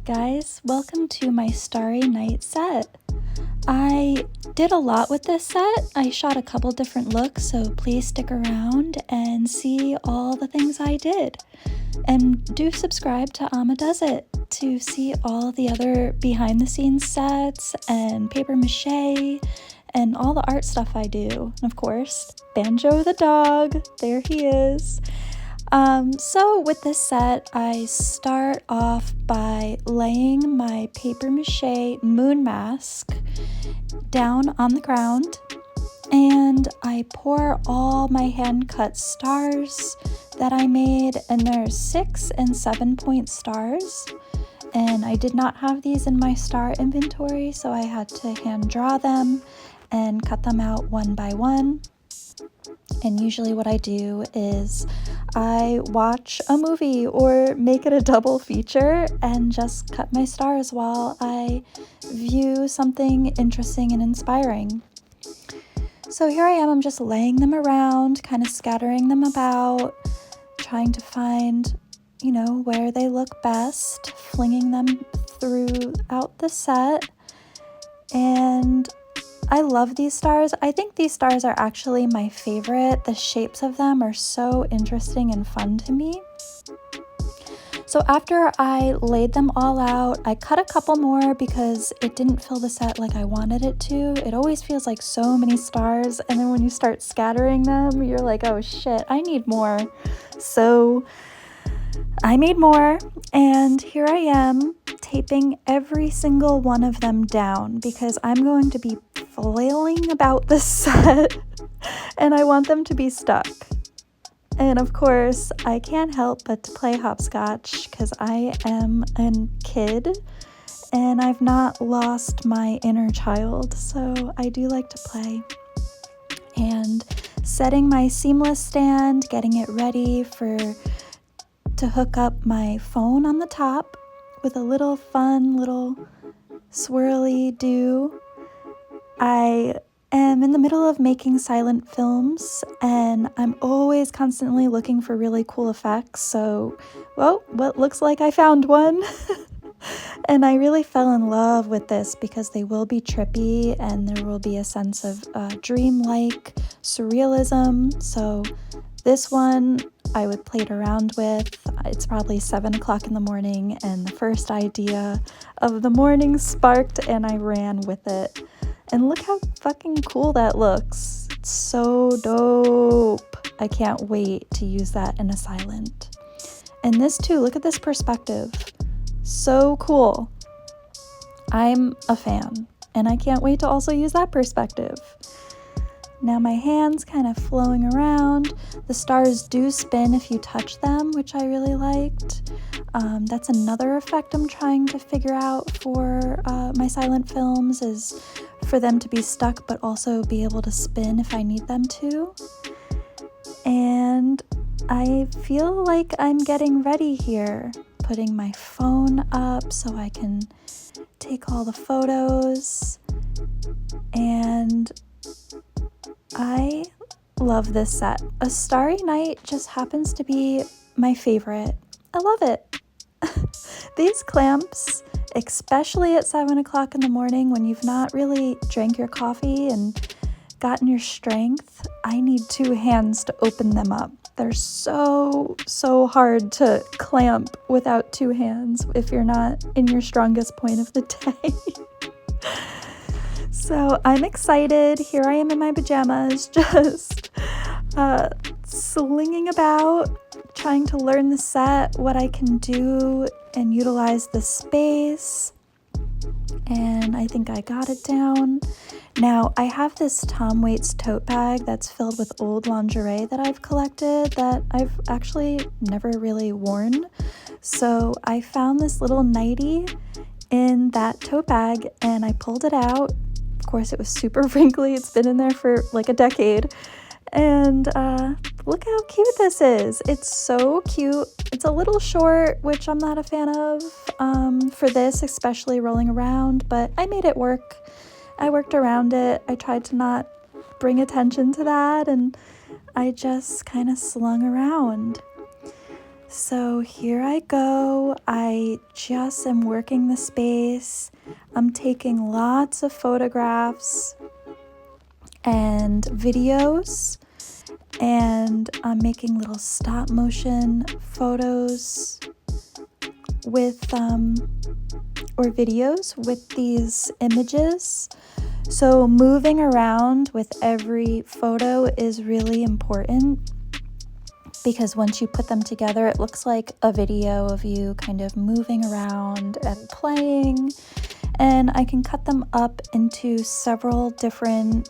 guys, welcome to my Starry Night set. I did a lot with this set. I shot a couple different looks, so please stick around and see all the things I did. And do subscribe to Amma Does It to see all the other behind the scenes sets and paper mache and all the art stuff I do. And of course, Banjo the dog, there he is. So with this set, I start off by laying my paper mache moon mask down on the ground, and I pour all my hand cut stars that I made, and there's 6 and 7 point stars, and I did not have these in my star inventory, so I had to hand draw them and cut them out one by one. And usually what I do is I watch a movie or make it a double feature and just cut my stars while I view something interesting and inspiring. So here I am, I'm just laying them around, kind of scattering them about, trying to find, where they look best, flinging them throughout the set. And I love these stars. I think these stars are actually my favorite. The shapes of them are so interesting and fun to me. So after I laid them all out, I cut a couple more because it didn't fill the set like I wanted it to. It always feels like so many stars, and then when you start scattering them, you're like, oh shit, I need more. So I made more, and here I am taping every single one of them down because I'm going to be flailing about this set and I want them to be stuck. And of course, I can't help but to play hopscotch because I am a kid and I've not lost my inner child, so I do like to play. And setting my seamless stand, getting it ready to hook up my phone on the top with a little fun little swirly do. I am in the middle of making silent films, and I'm always constantly looking for really cool effects. So, what looks like I found one. And I really fell in love with this because they will be trippy and there will be a sense of dreamlike surrealism. So this one I would play it around with. It's probably 7 o'clock in the morning and the first idea of the morning sparked and I ran with it. And look how fucking cool that looks. It's so dope. I can't wait to use that in a silent. And this too, look at this perspective. So cool. I'm a fan, and I can't wait to also use that perspective. Now my hands kind of flowing around. The stars do spin if you touch them, which I really liked. That's another effect I'm trying to figure out for my silent films, is for them to be stuck but also be able to spin if I need them to. And I feel like I'm getting ready here, putting my phone up so I can take all the photos. And I love this set. A Starry Night just happens to be my favorite. I love it. These clamps, especially at 7 o'clock in the morning when you've not really drank your coffee and gotten your strength, I need 2 hands to open them up. They're so hard to clamp without 2 hands if you're not in your strongest point of the day. So I'm excited. Here I am in my pajamas, just slinging about, trying to learn the set, what I can do and utilize the space. And I think I got it down. Now, I have this Tom Waits tote bag that's filled with old lingerie that I've collected that I've actually never really worn. So I found this little nightie in that tote bag and I pulled it out. Of course, it was super wrinkly. It's been in there for like a decade. And look how cute this is. It's so cute. It's a little short, which I'm not a fan of for this, especially rolling around, but I made it work. I worked around it. I tried to not bring attention to that, and I just kind of slung around. So here I go. I just am working the space. I'm taking lots of photographs and videos, and I'm making little stop motion photos with or videos with these images. So moving around with every photo is really important, because once you put them together, it looks like a video of you kind of moving around and playing. And I can cut them up into several different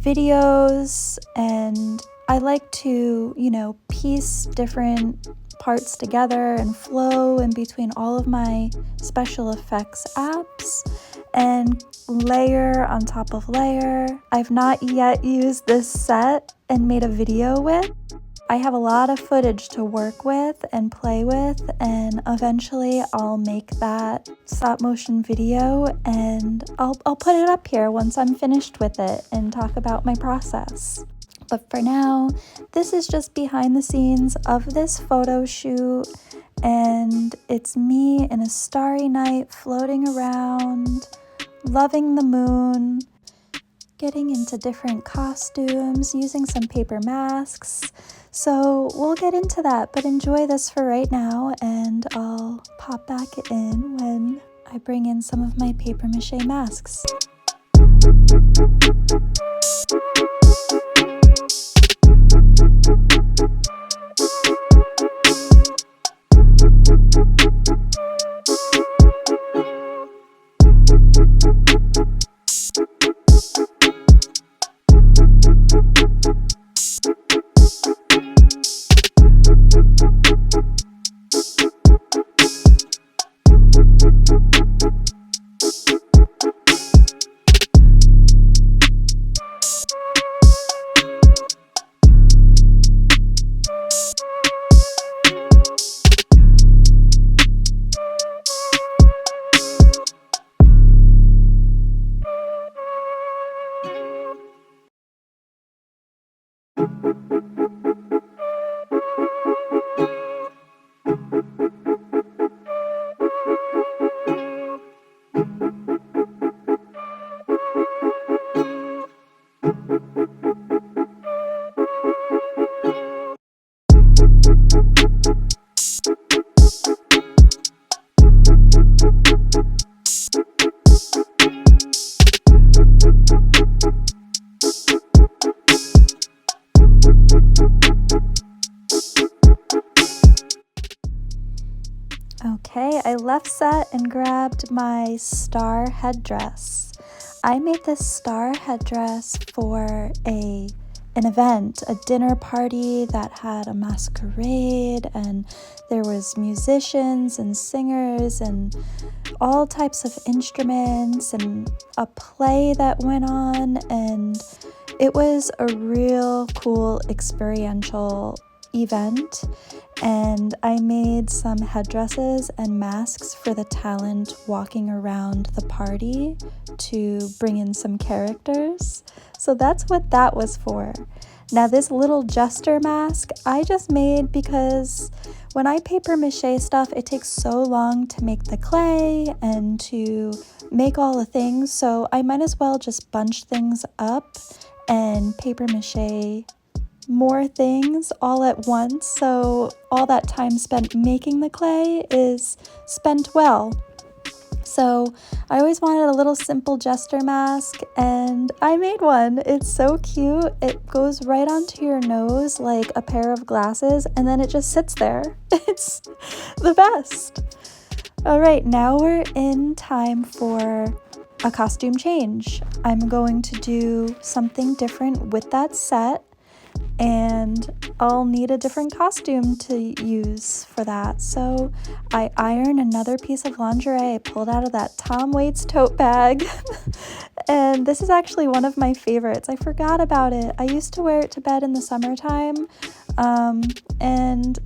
videos, and I like to, piece different parts together and flow in between all of my special effects apps and layer on top of layer. I've not yet used this set and made a video with. I have a lot of footage to work with and play with, and eventually I'll make that stop motion video and I'll put it up here once I'm finished with it and talk about my process. But for now, this is just behind the scenes of this photo shoot, and it's me in a starry night floating around, loving the moon, getting into different costumes, using some paper masks. So we'll get into that, but enjoy this for right now, and I'll pop back in when I bring in some of my paper mache masks. Okay, I left set and grabbed my star headdress. I made this star headdress for an event, a dinner party that had a masquerade, and there was musicians and singers and all types of instruments and a play that went on, and it was a real cool experiential event. And I made some headdresses and masks for the talent walking around the party to bring in some characters. So that's what that was for. Now this little jester mask I just made because when I paper mache stuff, it takes so long to make the clay and to make all the things, so I might as well just bunch things up and paper mache more things all at once, so all that time spent making the clay is spent well. So I always wanted a little simple jester mask, and I made one. It's so cute. It goes right onto your nose like a pair of glasses, and then it just sits there. It's the best. All right, now we're in time for a costume change. I'm going to do something different with that set, and I'll need a different costume to use for that. So I ironed another piece of lingerie I pulled out of that Tom Waits tote bag. And this is actually one of my favorites. I forgot about it. I used to wear it to bed in the summertime. And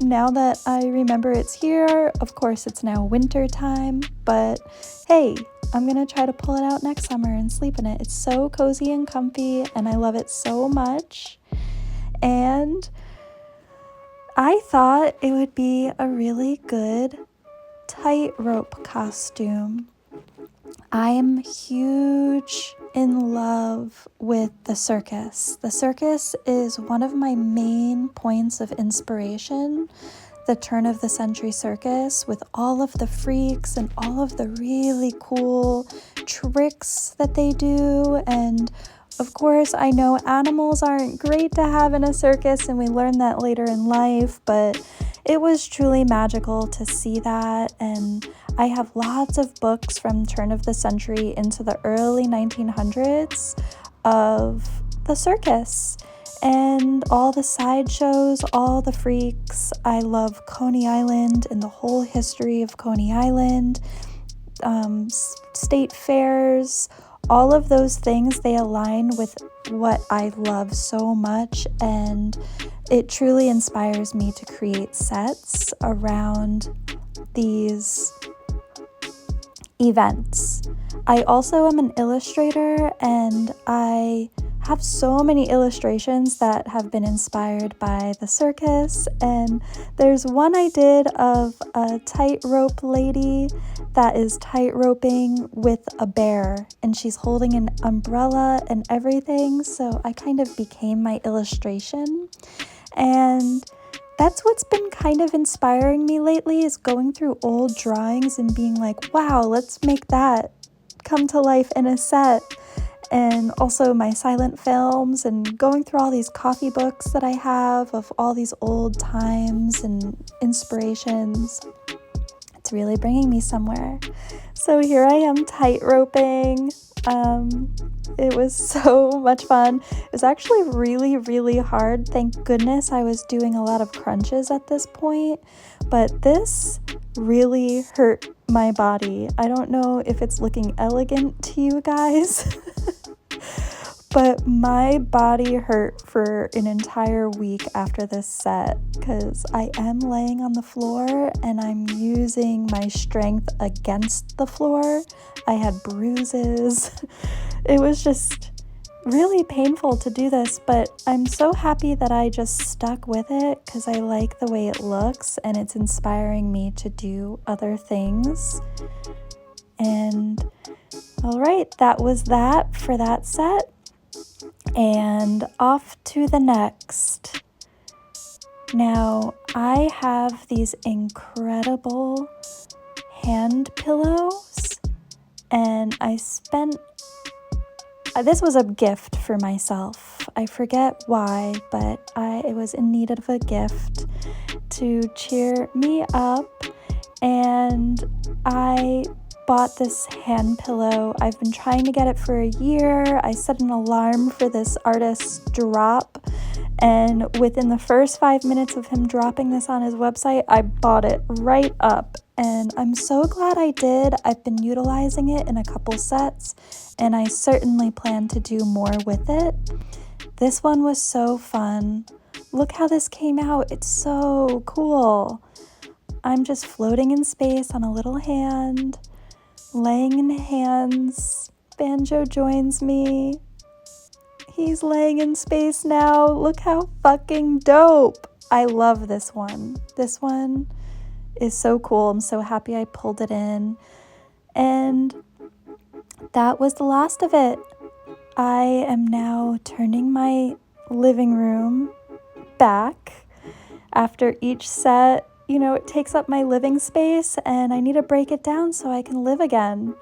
now that I remember it's here, of course it's now winter time, but hey, I'm gonna try to pull it out next summer and sleep in it. It's so cozy and comfy, and I love it so much. And I thought it would be a really good tightrope costume. I am huge in love with the circus. The circus is one of my main points of inspiration. The turn of the century circus with all of the freaks and all of the really cool tricks that they do. And of course, I know animals aren't great to have in a circus, and we learn that later in life, but it was truly magical to see that. And I have lots of books from turn of the century into the early 1900s of the circus and all the sideshows, all the freaks. I love Coney Island and the whole history of Coney Island, state fairs, all of those things, they align with what I love so much, and it truly inspires me to create sets around these events. I also am an illustrator, and I have so many illustrations that have been inspired by the circus, and there's one I did of a tightrope lady that is tightroping with a bear, and she's holding an umbrella and everything, so I kind of became my illustration. And that's what's been kind of inspiring me lately, is going through old drawings and being like, wow, let's make that come to life in a set. And also my silent films, and going through all these coffee books that I have of all these old times and inspirations. It's really bringing me somewhere. So here I am tightroping. It was so much fun. It was actually really, really hard. Thank goodness I was doing a lot of crunches at this point, but this really hurt my body. I don't know if it's looking elegant to you guys, but my body hurt for an entire week after this set because I am laying on the floor and I'm using my strength against the floor. I had bruises. It was just really painful to do this, but I'm so happy that I just stuck with it because I like the way it looks and it's inspiring me to do other things. And all right, that was that for that set. And off to the next. Now, I have these incredible hand pillows, and this was a gift for myself. I forget why, but it was in need of a gift to cheer me up, and I bought this hand pillow. I've been trying to get it for a year. I set an alarm for this artist's drop, and within the first 5 minutes of him dropping this on his website, I bought it right up, and I'm so glad I did. I've been utilizing it in a couple sets, and I certainly plan to do more with it. This one was so fun. Look how this came out. It's so cool. I'm just floating in space on a little hand, laying in hands. Banjo joins me. He's laying in space now. Look how fucking dope. I love this one. This one is so cool. I'm so happy I pulled it in. And that was the last of it. I am now turning my living room back after each set. You know, it takes up my living space and I need to break it down so I can live again.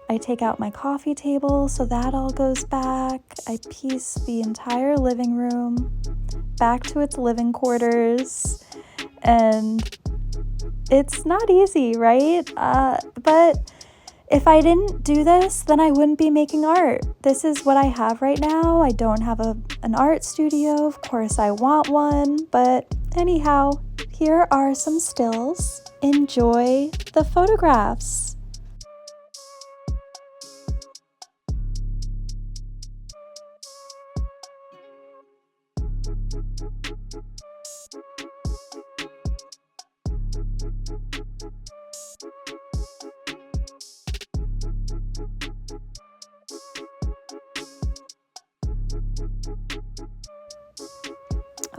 I take out my coffee table, so that all goes back. I piece the entire living room back to its living quarters, and it's not easy, right? But if I didn't do this, then I wouldn't be making art. This is what I have right now. I don't have an art studio. Of course, I want one, but anyhow, here are some stills. Enjoy the photographs.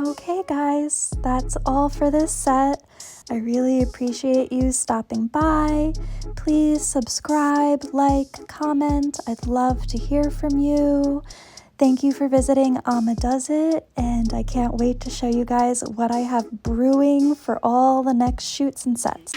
Okay guys, that's all for this set. I really appreciate you stopping by. Please subscribe, like, comment. I'd love to hear from you. Thank you for visiting Amma Does It, and I can't wait to show you guys what I have brewing for all the next shoots and sets.